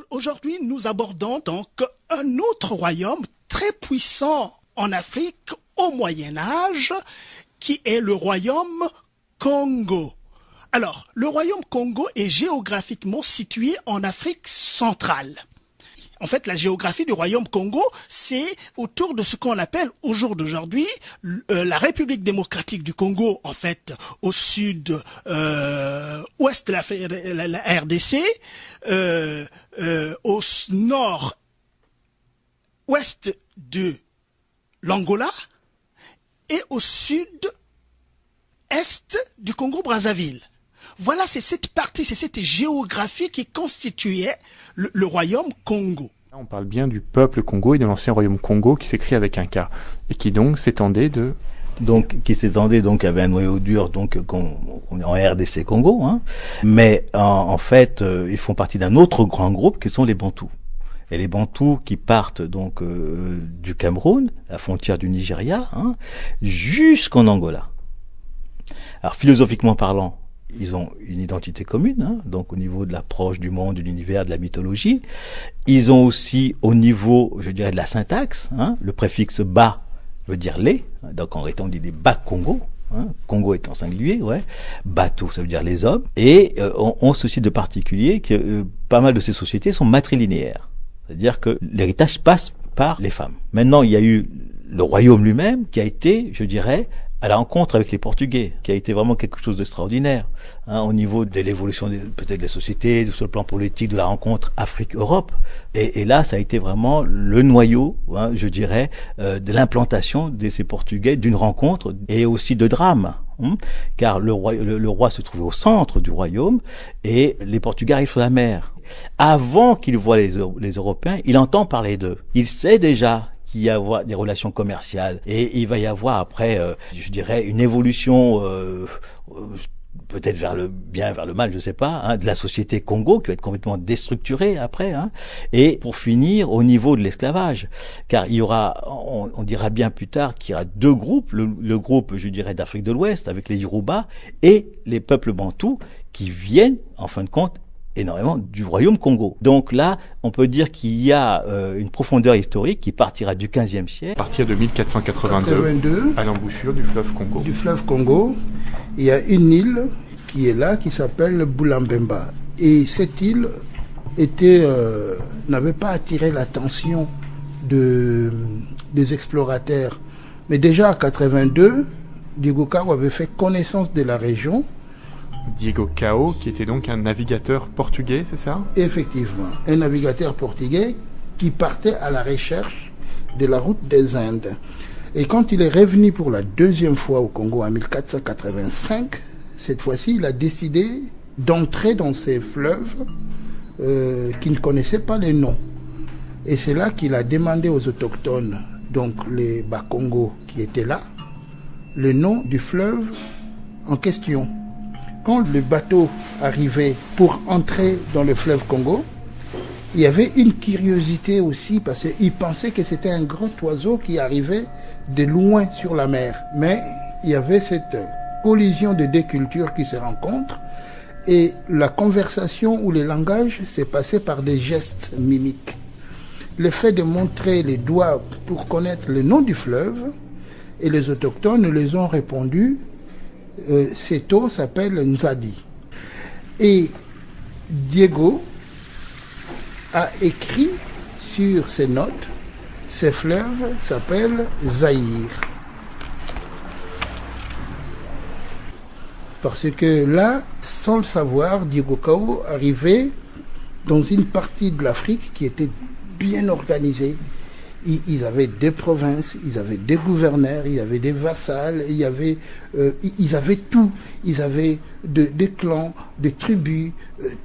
Aujourd'hui, nous abordons donc un autre royaume très puissant en Afrique au Moyen Âge, qui est le royaume Congo. Alors, le royaume Congo est géographiquement situé en Afrique centrale. En fait, la géographie du royaume Congo, c'est autour de ce qu'on appelle au jour d'aujourd'hui la République démocratique du Congo, en fait, au sud ouest de la RDC, au nord ouest de l'Angola et au sud-est du Congo-Brazzaville. Voilà, c'est cette partie, c'est cette géographie qui constituait le royaume Congo. On parle bien du peuple Congo et de l'ancien royaume Congo qui s'écrit avec un K et qui donc s'étendait de... Qui s'étendait avec un noyau dur en RDC Congo, hein. Mais en fait, ils font partie d'un autre grand groupe qui sont les Bantous. Et les Bantous qui partent du Cameroun, à la frontière du Nigeria, hein, jusqu'en Angola. Alors philosophiquement parlant, ils ont une identité commune, hein, donc au niveau de l'approche du monde, de l'univers, de la mythologie. Ils ont aussi au niveau, je dirais, de la syntaxe, hein, le préfixe ba veut dire les, donc en réalité on dit des Bas-Congo, hein, Congo étant singulier, ouais. Bateau, ça veut dire les hommes. Et on ceci de particulier que pas mal de ces sociétés sont matrilinéaires, c'est-à-dire que l'héritage passe par les femmes. Maintenant, il y a eu le royaume lui-même qui a été, je dirais, à la rencontre avec les Portugais, qui a été vraiment quelque chose d'extraordinaire, hein, au niveau de l'évolution peut-être des sociétés, sur le plan politique, de la rencontre Afrique-Europe. Et là, ça a été vraiment le noyau, hein, je dirais, de l'implantation de ces Portugais, d'une rencontre et aussi de drame. Hein, car le roi se trouvait au centre du royaume et les Portugais arrivent sur la mer. Avant qu'il voie les Européens, il entend parler d'eux. Il sait déjà qu'il y a des relations commerciales et il va y avoir après, je dirais, une évolution peut-être vers le bien, vers le mal, je sais pas, hein, de la société Congo qui va être complètement déstructurée après, hein, et pour finir au niveau de l'esclavage, car il y aura, on dira bien plus tard qu'il y aura deux groupes, le groupe, je dirais, d'Afrique de l'Ouest avec les Yoruba et les peuples bantous qui viennent, en fin de compte, énormément du royaume Congo. Donc là, on peut dire qu'il y a une profondeur historique qui partira du 15e siècle. À partir de 1482, à l'embouchure du fleuve Congo. Du fleuve Congo, il y a une île qui est là, qui s'appelle Boulambemba. Et cette île n'avait pas attiré l'attention des explorateurs. Mais déjà en 82, Diego Cao avait fait connaissance de la région. Diego Cao, qui était donc un navigateur portugais, c'est ça? Effectivement, un navigateur portugais qui partait à la recherche de la route des Indes. Et quand il est revenu pour la deuxième fois au Congo en 1485, cette fois-ci, il a décidé d'entrer dans ces fleuves qu'il ne connaissait pas les noms. Et c'est là qu'il a demandé aux autochtones, donc les Bas-Congo qui étaient là, le nom du fleuve en question. Quand le bateau arrivait pour entrer dans le fleuve Congo, il y avait une curiosité aussi parce qu'ils pensaient que c'était un grand oiseau qui arrivait de loin sur la mer. Mais il y avait cette collision de deux cultures qui se rencontrent et la conversation ou le langage s'est passé par des gestes mimiques. Le fait de montrer les doigts pour connaître le nom du fleuve et les autochtones les ont répondu. Cette eau s'appelle Nzadi. Et Diego a écrit sur ses notes, ce fleuve s'appelle Zaïre. Parce que là, sans le savoir, Diego Cao arrivait dans une partie de l'Afrique qui était bien organisée. Ils avaient des provinces, ils avaient des gouverneurs, ils avaient des vassals, ils avaient tout. Ils avaient des clans, des tribus,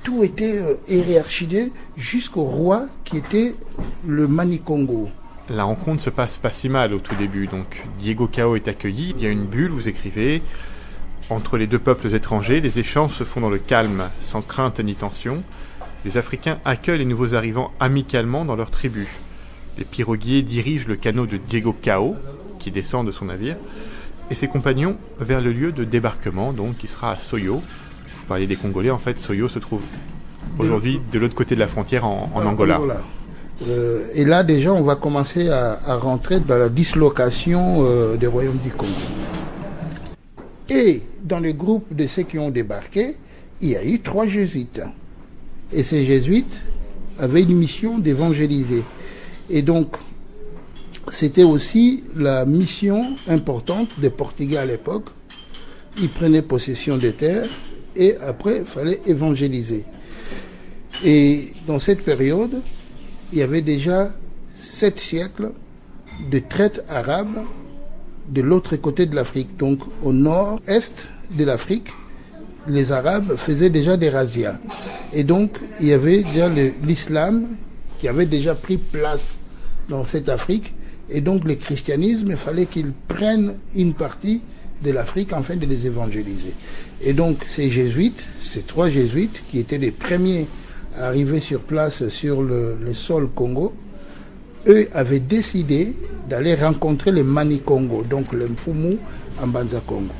tout était hiérarchisé jusqu'au roi qui était le Manikongo. La rencontre se passe pas si mal au tout début, donc Diego Cao est accueilli, il y a une bulle, vous écrivez, entre les deux peuples étrangers, les échanges se font dans le calme, sans crainte ni tension. Les Africains accueillent les nouveaux arrivants amicalement dans leur tribu. Les piroguiers dirigent le canot de Diego Cao, qui descend de son navire, et ses compagnons vers le lieu de débarquement, donc qui sera à Soyo. Vous parliez des Congolais, en fait, Soyo se trouve aujourd'hui de l'autre côté de la frontière en Angola. Et là, déjà, on va commencer à rentrer dans la dislocation des royaumes du Congo. Et dans le groupe de ceux qui ont débarqué, il y a eu 3 jésuites. Et ces jésuites avaient une mission d'évangéliser. Et donc, c'était aussi la mission importante des Portugais à l'époque. Ils prenaient possession des terres et après, il fallait évangéliser. Et dans cette période, il y avait déjà 7 siècles de traite arabe de l'autre côté de l'Afrique. Donc au nord-est de l'Afrique, les Arabes faisaient déjà des razzias. Et donc il y avait déjà l'islam qui avait déjà pris place dans cette Afrique. Et donc le christianisme, il fallait qu'il prenne une partie de l'Afrique afin de les évangéliser. Et donc ces jésuites, ces 3 jésuites qui étaient les premiers à arriver sur place sur le sol Congo, eux avaient décidé d'aller rencontrer les Mani Congo, donc le Mfumu en Banza Congo.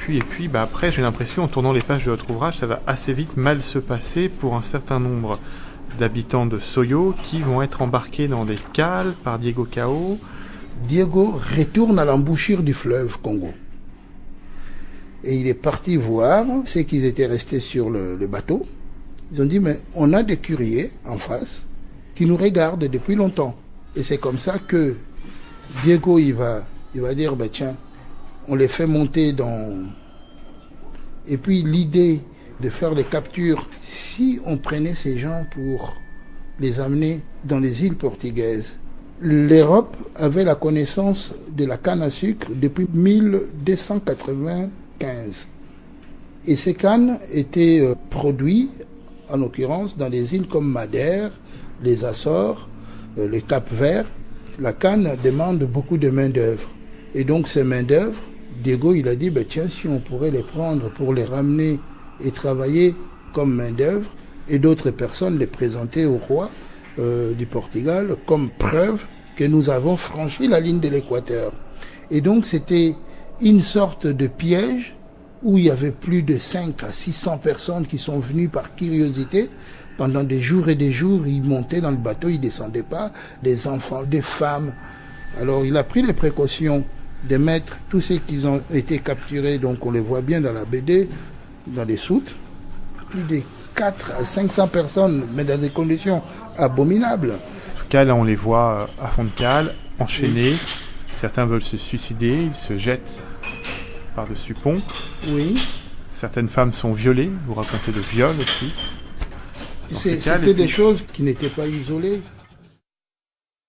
Et puis après, j'ai l'impression, en tournant les pages de votre ouvrage, ça va assez vite mal se passer pour un certain nombre d'habitants de Soyo qui vont être embarqués dans des cales par Diego Cao. Diego retourne à l'embouchure du fleuve Congo. Et il est parti voir ceux qui étaient restés sur le bateau. Ils ont dit, mais on a des courriers en face qui nous regardent depuis longtemps. Et c'est comme ça que Diego, il va dire, tiens, on les fait monter dans... Et puis l'idée de faire les captures, si on prenait ces gens pour les amener dans les îles portugaises, l'Europe avait la connaissance de la canne à sucre depuis 1295. Et ces cannes étaient produites, en l'occurrence, dans des îles comme Madère, les Açores, le Cap-Vert. La canne demande beaucoup de main-d'œuvre. Et donc, ces main-d'œuvre, Diego, il a dit, tiens, si on pourrait les prendre pour les ramener et travailler comme main-d'œuvre, et d'autres personnes les présenter au roi du Portugal comme preuve que nous avons franchi la ligne de l'équateur. Et donc, c'était une sorte de piège où il y avait plus de 5 à 600 personnes qui sont venues par curiosité. Pendant des jours et des jours, ils montaient dans le bateau, ils ne descendaient pas, des enfants, des femmes. Alors il a pris les précautions de mettre tous ceux qui ont été capturés, donc on les voit bien dans la BD, dans les soutes, plus de 4 à 500 personnes, mais dans des conditions abominables. En tout cas, là on les voit à fond de cale, enchaînés. Oui. Certains veulent se suicider, ils se jettent par-dessus pont. Oui. Certaines femmes sont violées, vous racontez de viols aussi. C'était des choses qui n'étaient pas isolées.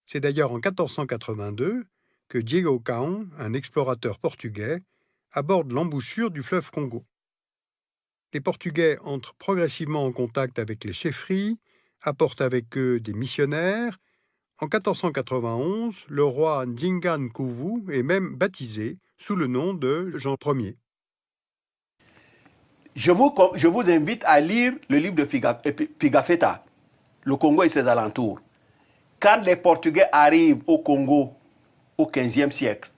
C'est d'ailleurs en 1482 que Diego Cao, un explorateur portugais, aborde l'embouchure du fleuve Congo. Les Portugais entrent progressivement en contact avec les chefferies, apportent avec eux des missionnaires. En 1491, le roi Ndinga Nkuvu est même baptisé sous le nom de Jean Ier. Je vous invite à lire le livre de Pigafetta, Le Congo et ses alentours. Quand les Portugais arrivent au Congo au XVe siècle,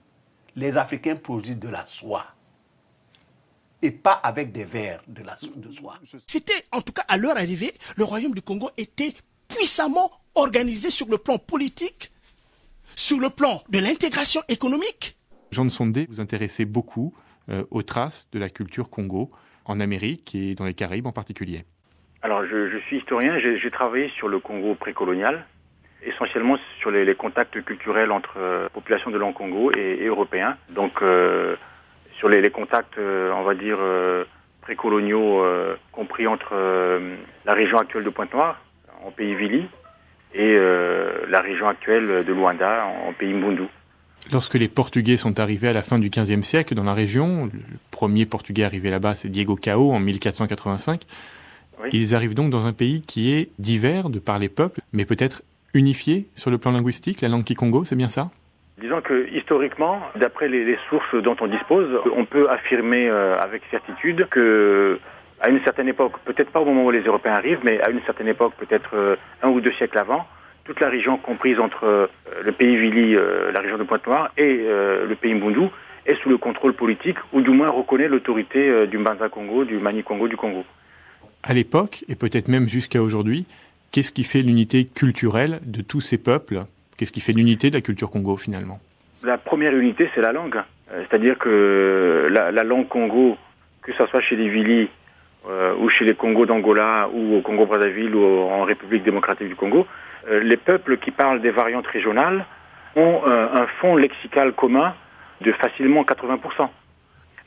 les Africains produisent de la soie. Et pas avec des vers de soie. C'était, en tout cas à leur arrivée, le royaume du Congo était puissamment organisé sur le plan politique, sur le plan de l'intégration économique. Jean de Sondé, vous intéressez beaucoup aux traces de la culture Congo en Amérique et dans les Caraïbes en particulier. Alors je suis historien, j'ai travaillé sur le Congo précolonial, essentiellement sur les contacts culturels entre populations de Congo et européens. Donc sur les contacts, on va dire, précoloniaux, compris entre la région actuelle de Pointe-Noire, en pays Vili, et la région actuelle de Luanda, en pays Mbundu. Lorsque les Portugais sont arrivés à la fin du XVe siècle dans la région, le premier Portugais arrivé là-bas, c'est Diego Cao en 1485. Oui. Ils arrivent donc dans un pays qui est divers de par les peuples, mais peut-être unifié sur le plan linguistique, la langue kikongo, c'est bien ça ? Disons que historiquement, d'après les sources dont on dispose, on peut affirmer avec certitude que à une certaine époque, peut-être pas au moment où les Européens arrivent, mais à une certaine époque, peut-être 1 ou 2 siècles avant, toute la région comprise entre le pays Vili, la région de Pointe-Noire, et le pays Mbundu est sous le contrôle politique, ou du moins reconnaît l'autorité du Mbanza Congo, du Mani Congo, du Congo. À l'époque, et peut-être même jusqu'à aujourd'hui, qu'est-ce qui fait l'unité culturelle de tous ces peuples? Qu'est-ce qui fait l'unité de la culture Congo finalement? La première unité, c'est la langue. C'est-à-dire que la langue Congo, que ce soit chez les Vili, ou chez les Congos d'Angola, ou au Congo-Brazzaville, ou en République démocratique du Congo, les peuples qui parlent des variantes régionales ont un fond lexical commun de facilement 80%.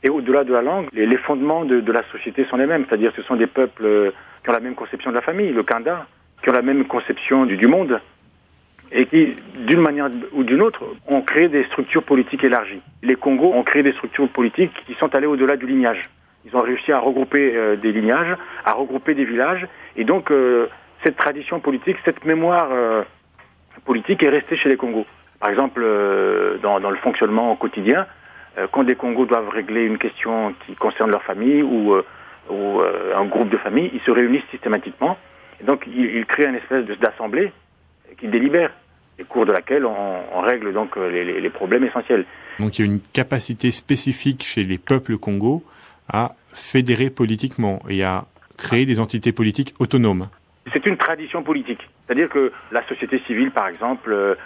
Et au-delà de la langue, les fondements de la société sont les mêmes. C'est-à-dire que ce sont des peuples qui ont la même conception de la famille, le Kanda, qui ont la même conception du monde, et qui, d'une manière ou d'une autre, ont créé des structures politiques élargies. Les Congos ont créé des structures politiques qui sont allées au-delà du lignage. Ils ont réussi à regrouper des lignages, à regrouper des villages, et donc cette tradition politique, cette mémoire politique est restée chez les Congos. Par exemple, dans le fonctionnement quotidien, quand des Congos doivent régler une question qui concerne leur famille ou un groupe de famille, ils se réunissent systématiquement. Et donc, ils créent une espèce d'assemblée qui délibère, au cours de laquelle on règle donc les problèmes essentiels. Donc, il y a une capacité spécifique chez les peuples Congo à fédérer politiquement et à créer des entités politiques autonomes. C'est une tradition politique. C'est-à-dire que la société civile, par exemple,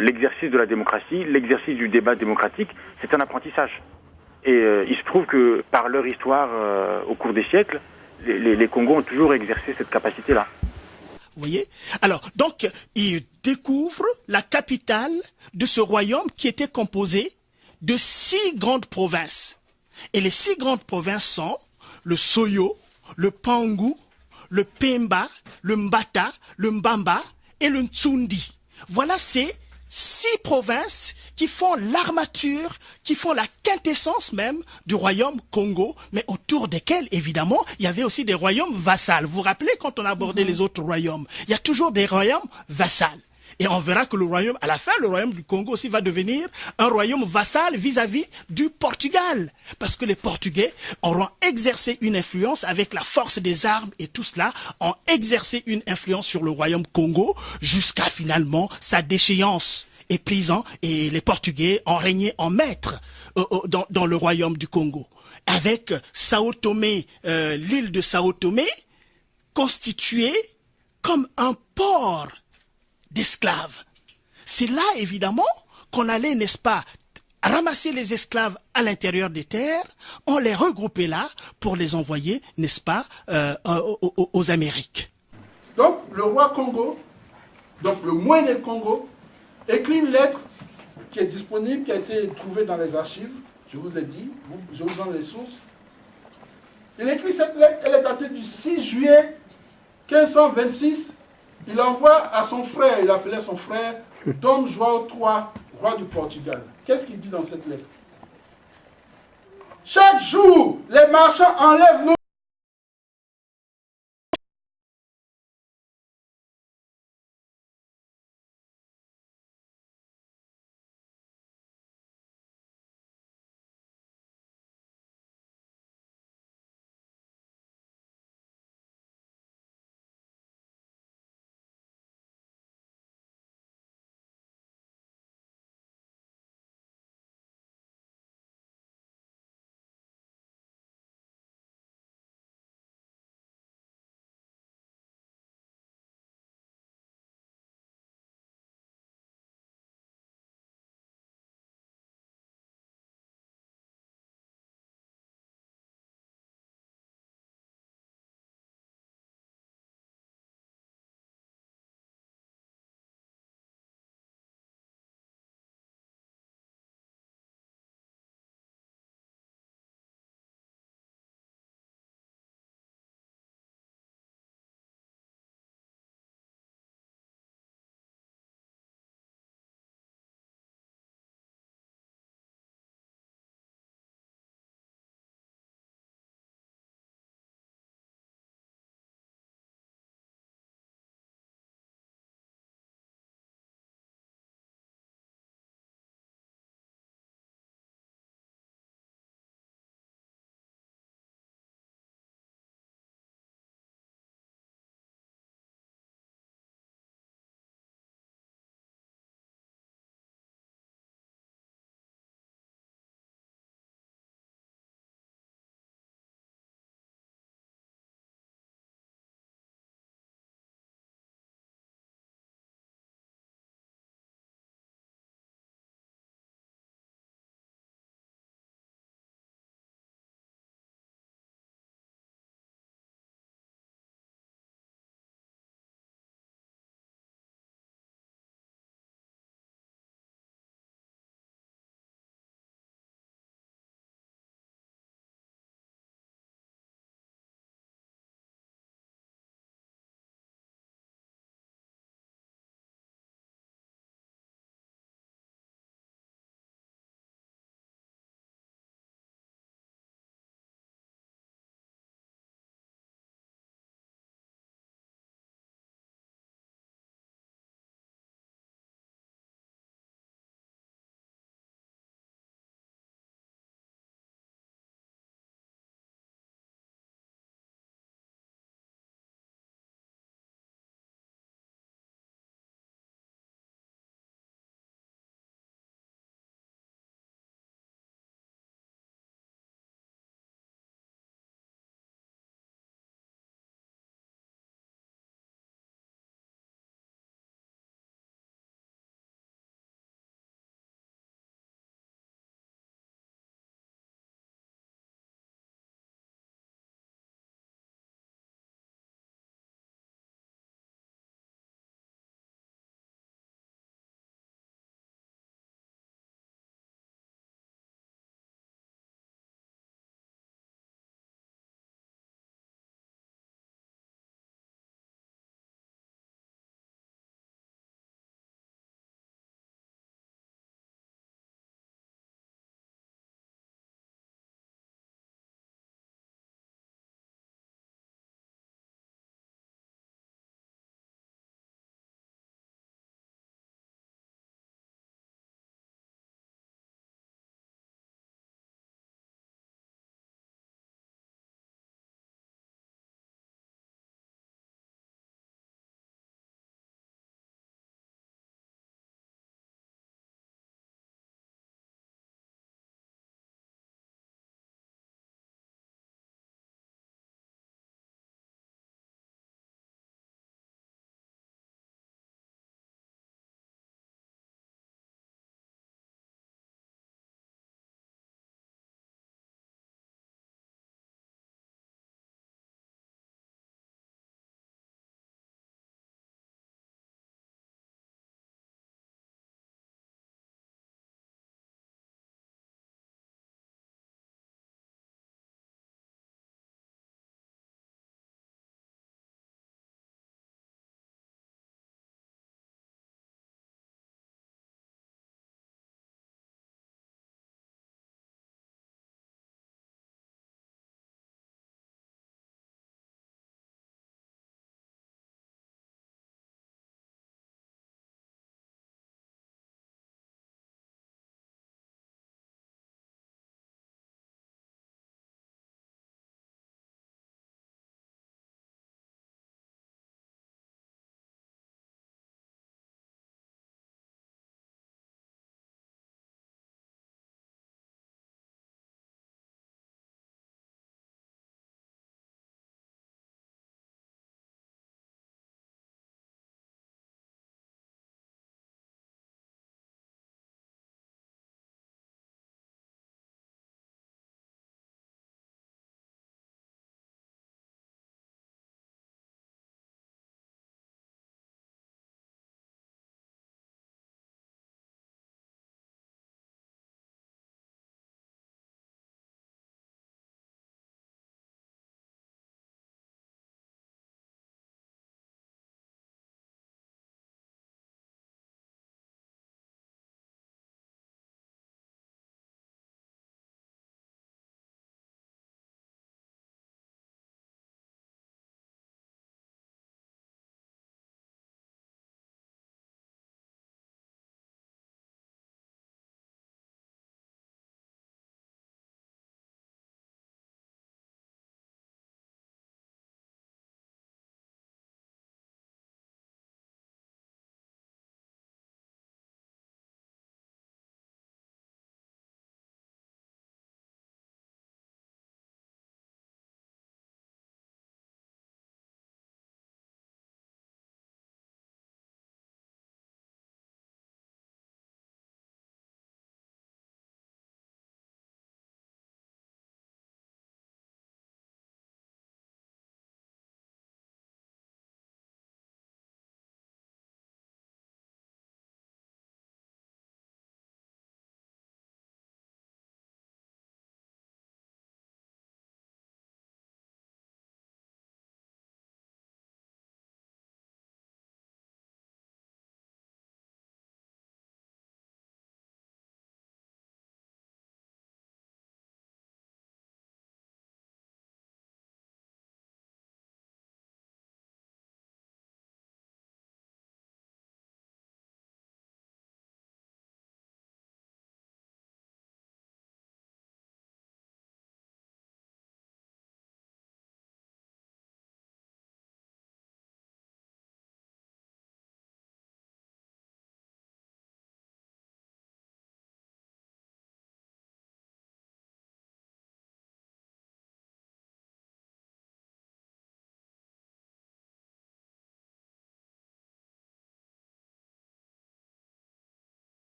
l'exercice de la démocratie, l'exercice du débat démocratique, c'est un apprentissage. Et il se trouve que par leur histoire, au cours des siècles, les Congos ont toujours exercé cette capacité-là. Vous voyez? Alors, donc, ils découvrent la capitale de ce royaume qui était composé de 6 grandes provinces. Et les 6 grandes provinces sont le Soyo, le Pangou, le Pemba, le Mbata, le Mbamba et le Ntsundi. Voilà ces 6 provinces qui font l'armature, qui font la quintessence même du royaume Congo, mais autour desquels, évidemment, il y avait aussi des royaumes vassals. Vous vous rappelez quand on abordait les autres royaumes? Il y a toujours des royaumes vassals. Et on verra que le royaume, à la fin, le royaume du Congo aussi va devenir un royaume vassal vis-à-vis du Portugal. Parce que les Portugais auront exercé une influence avec la force des armes et tout cela, ont exercé une influence sur le royaume Congo jusqu'à finalement sa déchéance. Et paysans et les Portugais ont régné en maître dans le royaume du Congo. Avec Sao Tomé, l'île de Sao Tomé, constituée comme un port d'esclaves. C'est là, évidemment, qu'on allait, n'est-ce pas, ramasser les esclaves à l'intérieur des terres, on les regroupait là pour les envoyer, n'est-ce pas, aux Amériques. Donc, le roi Congo, donc le moine Congo, écrit une lettre qui est disponible, qui a été trouvée dans les archives, je vous ai dit, je vous donne les sources. Il écrit cette lettre, elle est datée du 6 juillet 1526. Il envoie à son frère, il appelait son frère Dom João III, roi du Portugal. Qu'est-ce qu'il dit dans cette lettre? Chaque jour, les marchands enlèvent nos